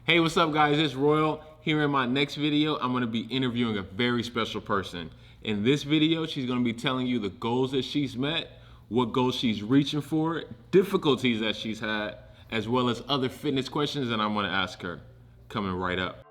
Hey, what's up guys? It's Royal. Here in my next video, I'm gonna be interviewing a very special person. In this video, she's gonna be telling you the goals that she's met, what goals she's reaching for, difficulties that she's had, as well as other fitness questions that I'm gonna ask her. Coming right up.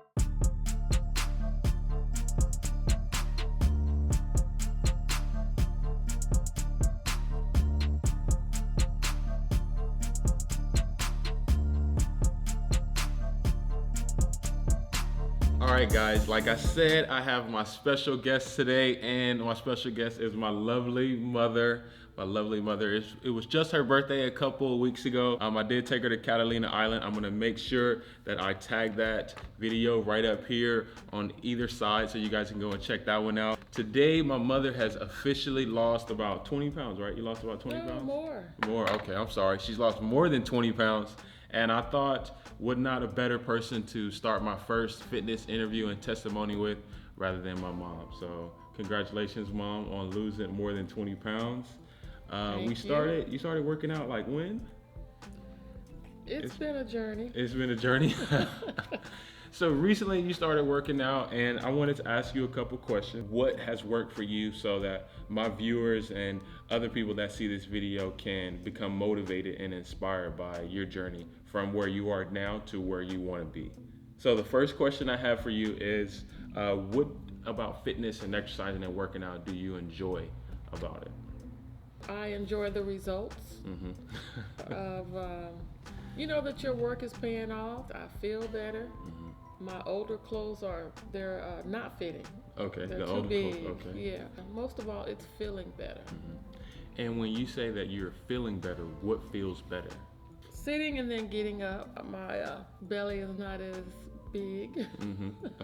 All right, guys, like I said, I have my special guest today, and my special guest is my lovely mother. It was just her birthday a couple of weeks ago. I did take her to Catalina Island. I'm gonna make sure that I tag that video right up here on either side so you guys can go and check that one out. Today, my mother has officially lost about 20 pounds, right? You lost about 20 pounds? More, okay, I'm sorry. She's lost more than 20 pounds. And I thought, what not a better person to start my first fitness interview and testimony with rather than my mom. So congratulations, Mom, on losing more than 20 pounds. You started working out like when? It's been a journey. It's been a journey. So recently you started working out, and I wanted to ask you a couple questions. What has worked for you so that my viewers and other people that see this video can become motivated and inspired by your journey from where you are now to where you want to be? So the first question I have for you is, what about fitness and exercising and working out do you enjoy about it? I enjoy the results of, you know, that your work is paying off. I feel better. My older clothes they're not fitting. Okay, they're too big. Okay. Yeah. Most of all, it's feeling better. And when you say that you're feeling better, what feels better? Sitting and then getting up. My belly is not as big.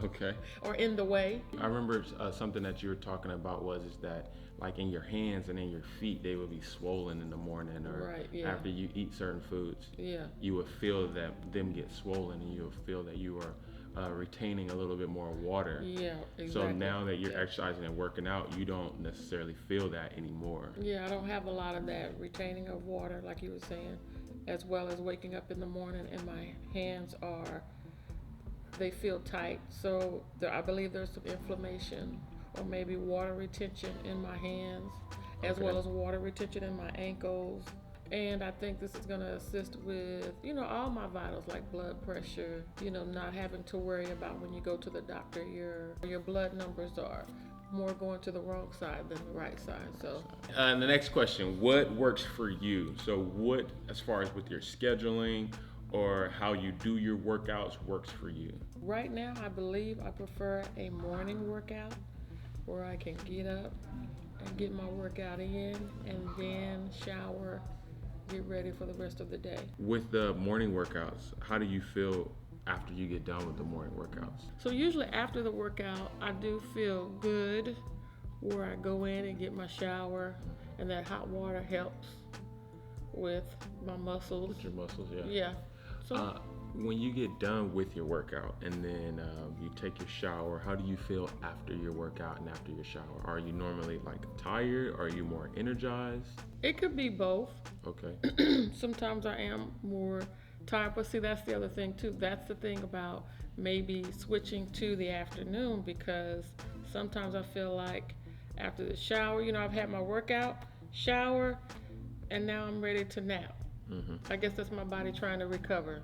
Okay. Or in the way. I remember something that you were talking about is that like in your hands and in your feet, they would be swollen in the morning, or after you eat certain foods. Yeah. You would feel them get swollen, and you would feel that you are retaining a little bit more water. Yeah, exactly. So now that you're exercising and working out, you don't necessarily feel that anymore. Yeah, I don't have a lot of that retaining of water, like you were saying, as well as waking up in the morning and my hands they feel tight. So I believe there's some inflammation or maybe water retention in my hands, as well as water retention in my ankles. And I think this is gonna assist with, you know, all my vitals like blood pressure, you know, not having to worry about when you go to the doctor, your blood numbers are more going to the wrong side than the right side. So the next question, what works for you? So what, as far as with your scheduling or how you do your workouts, works for you? Right now, I believe I prefer a morning workout where I can get up and get my workout in and then shower, get ready for the rest of the day. With the morning workouts, how do you feel after you get done with the morning workouts? So usually after the workout, I do feel good, where I go in and get my shower, and that hot water helps with my muscles. With your muscles, yeah. Yeah. So when you get done with your workout and then you take your shower, how do you feel after your workout and after your shower? Are you normally like tired? Are you more energized? It could be both. Okay. Sometimes I am more tired, but see, that's the other thing too. That's the thing about maybe switching to the afternoon, because sometimes I feel like after the shower, you know, I've had my workout, shower, and now I'm ready to nap. I guess that's my body trying to recover.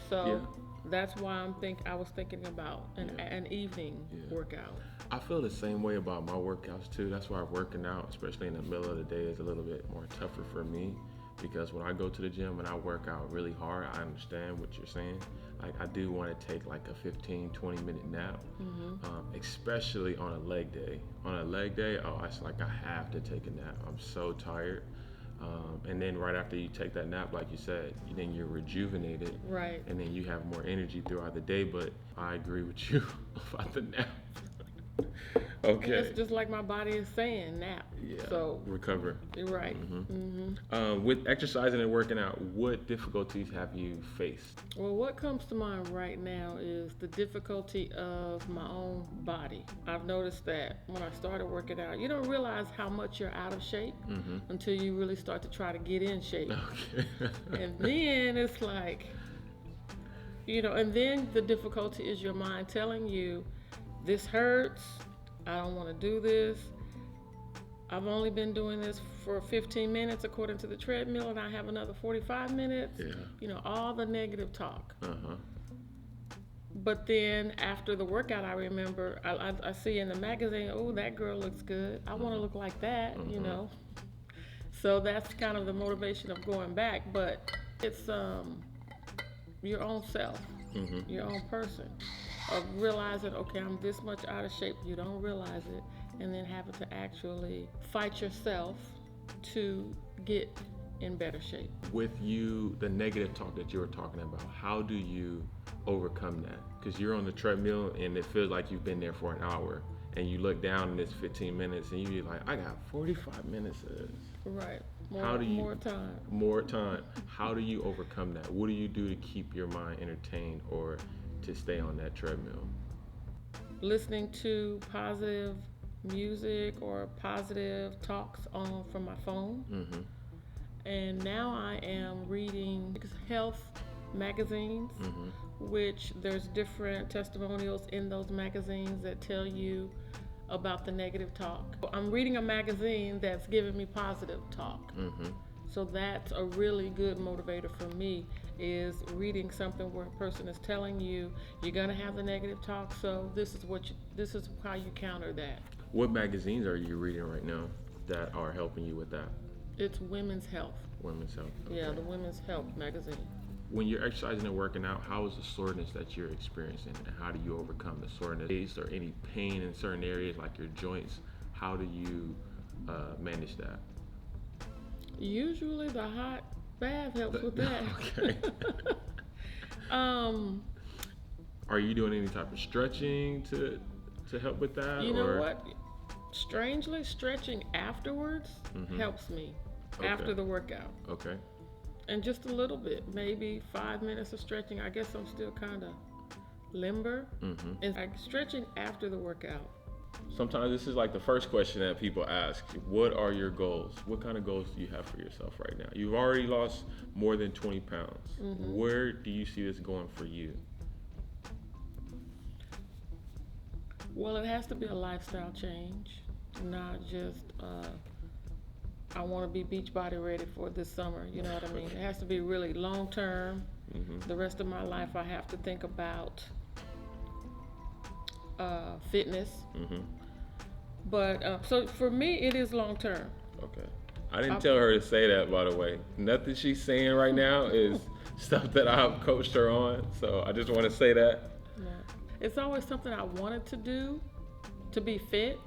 So that's why I was thinking about an evening workout. I feel the same way about my workouts too. That's why working out, especially in the middle of the day, is a little bit more tougher for me, because when I go to the gym and I work out really hard, I understand what you're saying. Like, I do want to take like a 15-20 minute nap, especially on a leg day. On a leg day, it's like I have to take a nap. I'm so tired. And then right after you take that nap, like you said, then you're rejuvenated. Right. And then you have more energy throughout the day. But I agree with you about the nap. Okay. And it's just like my body is saying, nap. Yeah. So recover. Right. With exercising and working out, what difficulties have you faced? Well, what comes to mind right now is the difficulty of my own body. I've noticed that when I started working out, you don't realize how much you're out of shape until you really start to try to get in shape. Okay. And then it's like, You know, and then the difficulty is your mind telling you, this hurts, I don't want to do this, I've only been doing this for 15 minutes according to the treadmill, and I have another 45 minutes. Yeah. You know, all the negative talk. Uh-huh. But then after the workout, I remember, I see in the magazine, oh, that girl looks good. I want to look like that, you know. So that's kind of the motivation of going back. But it's your own self, your own person, of realizing, okay, I'm this much out of shape. You don't realize it. And then having to actually fight yourself to get in better shape. With you, the negative talk that you were talking about, how do you overcome that? Because you're on the treadmill and it feels like you've been there for an hour, and you look down and it's 15 minutes and you're like, I got 45 minutes of this. Right. More time. How do you overcome that? What do you do to keep your mind entertained or to stay on that treadmill? Listening to positive music or positive talks on from my phone. And now I am reading health magazines, which there's different testimonials in those magazines that tell you about the negative talk. I'm reading a magazine that's giving me positive talk. So that's a really good motivator for me, is reading something where a person is telling you you're gonna have the negative talk, so this is how you counter that. What magazines are you reading right now that are helping you with that? It's Women's Health. Women's Health. Okay. Yeah, the Women's Health magazine. When you're exercising and working out, how is the soreness that you're experiencing, and how do you overcome the soreness or any pain in certain areas like your joints? How do you manage that? Usually the hot bath helps with that. Okay. Are you doing any type of stretching to help with that? You know what? Strangely, stretching afterwards helps me after the workout. Okay. And just a little bit, maybe 5 minutes of stretching. I guess I'm still kind of limber. And stretching after the workout. Sometimes this is like the first question that people ask. What are your goals? What kind of goals do you have for yourself right now? You've already lost more than 20 pounds. Where do you see this going for you? Well, it has to be a lifestyle change, not just I want to be beach body ready for this summer. You know what I mean? It has to be really long term. The rest of my life, I have to think about fitness. But so for me, it is long term. Okay. I didn't tell her to say that, by the way. Nothing she's saying right now is stuff that I've coached her on. So I just want to say that. Yeah. It's always something I wanted to do, to be fit,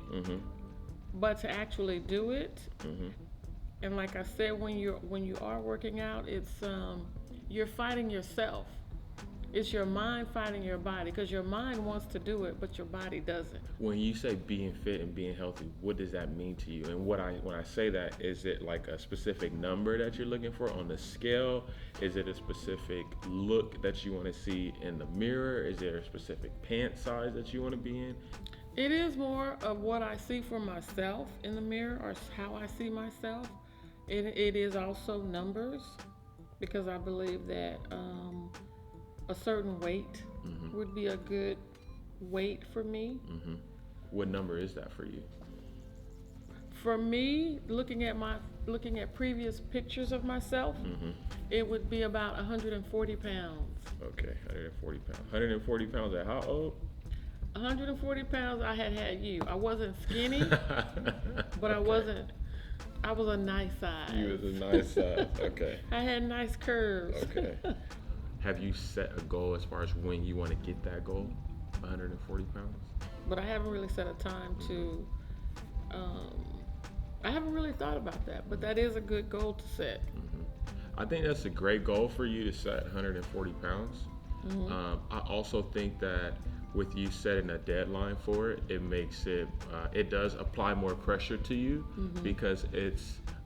but to actually do it. And like I said, when you are working out, it's you're fighting yourself. It's your mind fighting your body, because your mind wants to do it, but your body doesn't. When you say being fit and being healthy, what does that mean to you? And when I say that, is it like a specific number that you're looking for on the scale? Is it a specific look that you want to see in the mirror? Is there a specific pant size that you want to be in? It is more of what I see for myself in the mirror, or how I see myself. It is also numbers, because I believe that a certain weight would be a good weight for me. What number is that for you? For me, looking at previous pictures of myself, it would be about 140 pounds. Okay, 140 pounds. 140 pounds at how old? 140 pounds, I had you. I wasn't skinny, but I was a nice size. You was a nice size, okay. I had nice curves. Okay. Have you set a goal as far as when you want to get that goal, 140 pounds? But I haven't really set a time to, I haven't really thought about that, but that is a good goal to set. I think that's a great goal for you to set 140 pounds. I also think that with you setting a deadline for it, it makes it, it does apply more pressure to you, because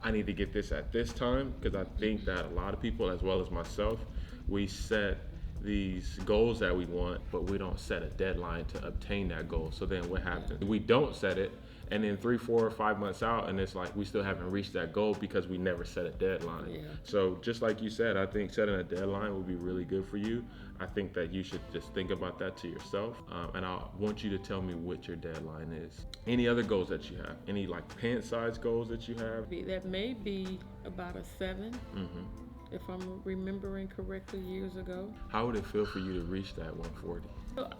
I need to get this at this time, because I think that a lot of people, as well as myself, we set these goals that we want, but we don't set a deadline to obtain that goal. So then what happens? We don't set it, And then 3, 4, or 5 months out, and it's like we still haven't reached that goal because we never set a deadline. Yeah. So just like you said, I think setting a deadline will be really good for you. I think that you should just think about that to yourself. And I want you to tell me what your deadline is. Any other goals that you have? Any like pant size goals that you have? That may be about a 7, if I'm remembering correctly years ago. How would it feel for you to reach that 140?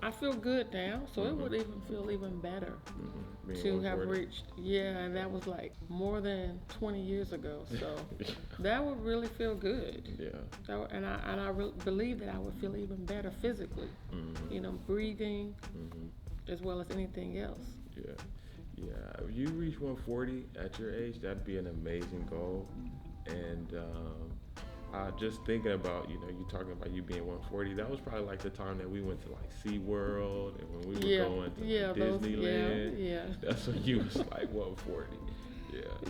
I feel good now, so it would even feel even better Being to have 140? reached. Yeah, and that was like more than 20 years ago. So that would really feel good. Yeah. And I believe that I would feel even better physically. You know, breathing as well as anything else. Yeah. Yeah. If you reach 140 at your age, that'd be an amazing goal. And just thinking about, you talking about you being 140, that was probably like the time that we went to like SeaWorld and when we were going to Disneyland. That's when you was like 140.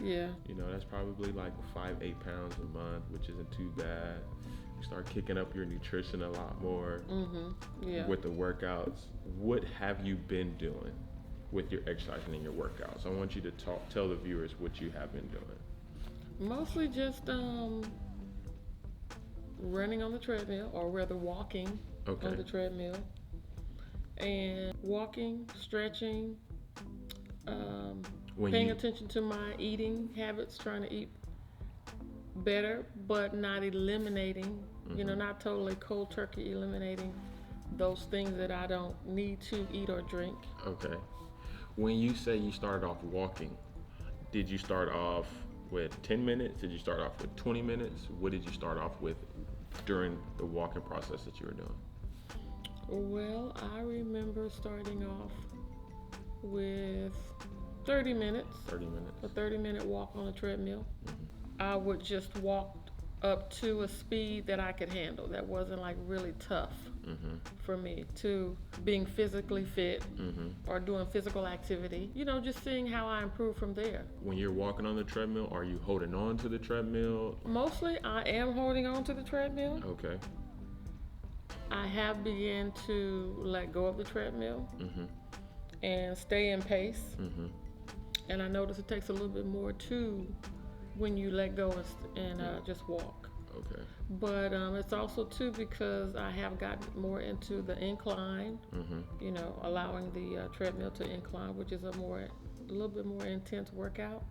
Yeah. That's probably like 5-8 pounds a month, which isn't too bad. You start kicking up your nutrition a lot more with the workouts. What have you been doing with your exercising and your workouts? I want you to tell the viewers what you have been doing. Mostly just running on the treadmill, or rather walking on the treadmill, and walking, stretching, paying attention to my eating habits, trying to eat better, but not eliminating, not totally cold turkey eliminating those things that I don't need to eat or drink. Okay. When you say you started off walking, did you start off with 10 minutes? Did you start off with 20 minutes? What did you start off with during the walking process that you were doing? Well, I remember starting off with 30 minutes. 30 minutes. A 30-minute walk on a treadmill. I would just walk up to a speed that I could handle. That wasn't like really tough for me, to being physically fit or doing physical activity. Just seeing how I improve from there. When you're walking on the treadmill, are you holding on to the treadmill? Mostly I am holding on to the treadmill. Okay. I have begun to let go of the treadmill and stay in pace. And I notice it takes a little bit more too when you let go and just walk. Okay. But it's also too because I have gotten more into the incline, allowing the treadmill to incline, which is a little bit more intense workout.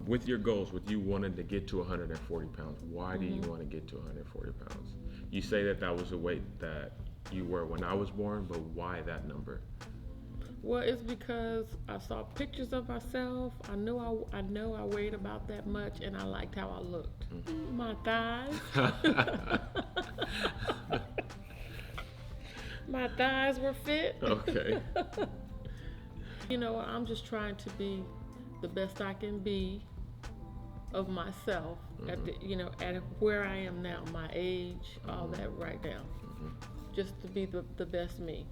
With your goals, with you wanting to get to 140 pounds, why do you want to get to 140 pounds? You say that was the weight that you were when I was born, but why that number? Well, it's because I saw pictures of myself. I know I weighed about that much, and I liked how I looked. My thighs. My thighs were fit. Okay. I'm just trying to be the best I can be of myself at at where I am now, my age, all that right now. Just to be the best me.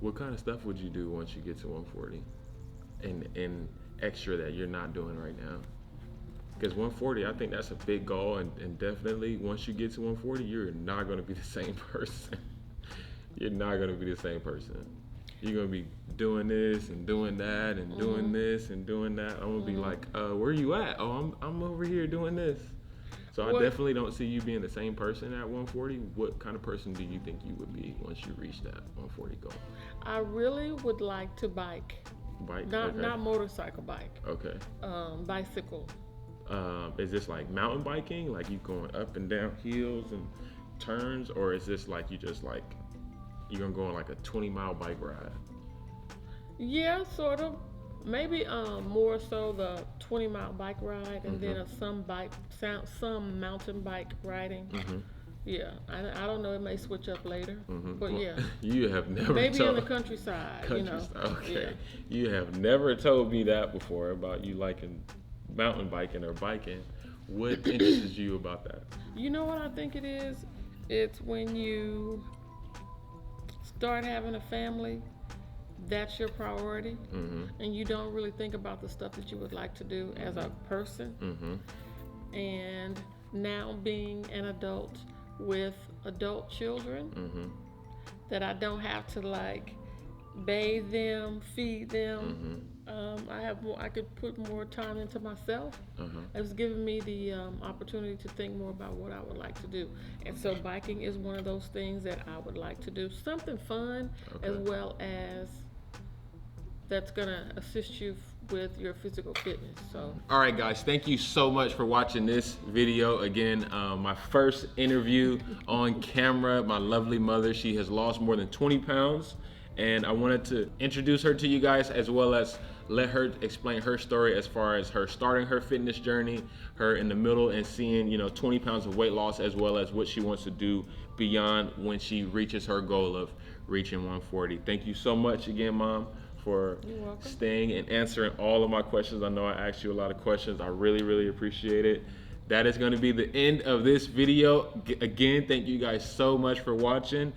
What kind of stuff would you do once you get to 140 and extra that you're not doing right now? Because 140, I think that's a big goal, and definitely once you get to 140, you're not going to be the same person. You're not going to be the same person. You're going to be doing this and doing that and doing this and doing that. I'm going to be like, where you at? Oh, I'm over here doing this. So I definitely don't see you being the same person at 140. What kind of person do you think you would be once you reach that 140 goal? I really would like to bike. Not motorcycle bike. Okay. Bicycle. Is this like mountain biking? Like you going up and down hills and turns? Or is this like you're gonna go on like a 20-mile bike ride? Yeah, sort of. Maybe more so the 20-mile bike ride, and then some mountain bike riding. Yeah, I don't know. It may switch up later, but yeah. You have never maybe in the countryside. Okay. Yeah. You have never told me that before about you liking mountain biking or biking. What interests you about that? You know what I think it is? It's when you start having a family. That's your priority, and you don't really think about the stuff that you would like to do as a person. And now being an adult with adult children, that I don't have to like bathe them, feed them, I could put more time into myself. It's given me the opportunity to think more about what I would like to do. And so biking is one of those things that I would like to do. Something fun, as well as that's gonna assist you with your physical fitness. So all right, guys, thank you so much for watching this video. Again, my first interview on camera. My lovely mother, she has lost more than 20 pounds, and I wanted to introduce her to you guys, as well as let her explain her story as far as her starting her fitness journey, her in the middle, and seeing, you know, 20 pounds of weight loss, as well as what she wants to do beyond when she reaches her goal of reaching 140. Thank you so much again, Mom, for staying and answering all of my questions. I know I asked you a lot of questions. I really, really appreciate it. That is going to be the end of this video. Again, thank you guys so much for watching.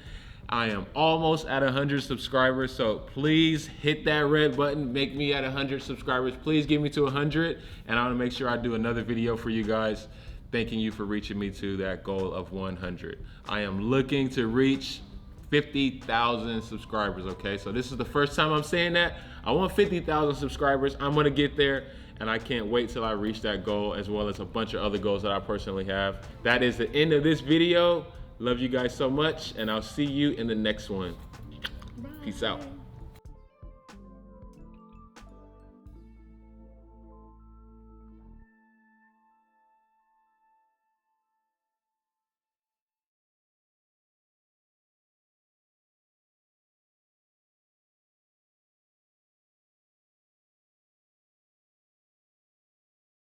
I am almost at 100 subscribers, so please hit that red button. Make me at 100 subscribers. Please get me to 100, and I want to make sure I do another video for you guys, thanking you for reaching me to that goal of 100. I am looking to reach 50,000 subscribers, okay? So this is the first time I'm saying that. I want 50,000 subscribers. I'm gonna get there, and I can't wait till I reach that goal, as well as a bunch of other goals that I personally have. That is the end of this video. Love you guys so much, and I'll see you in the next one. Peace out.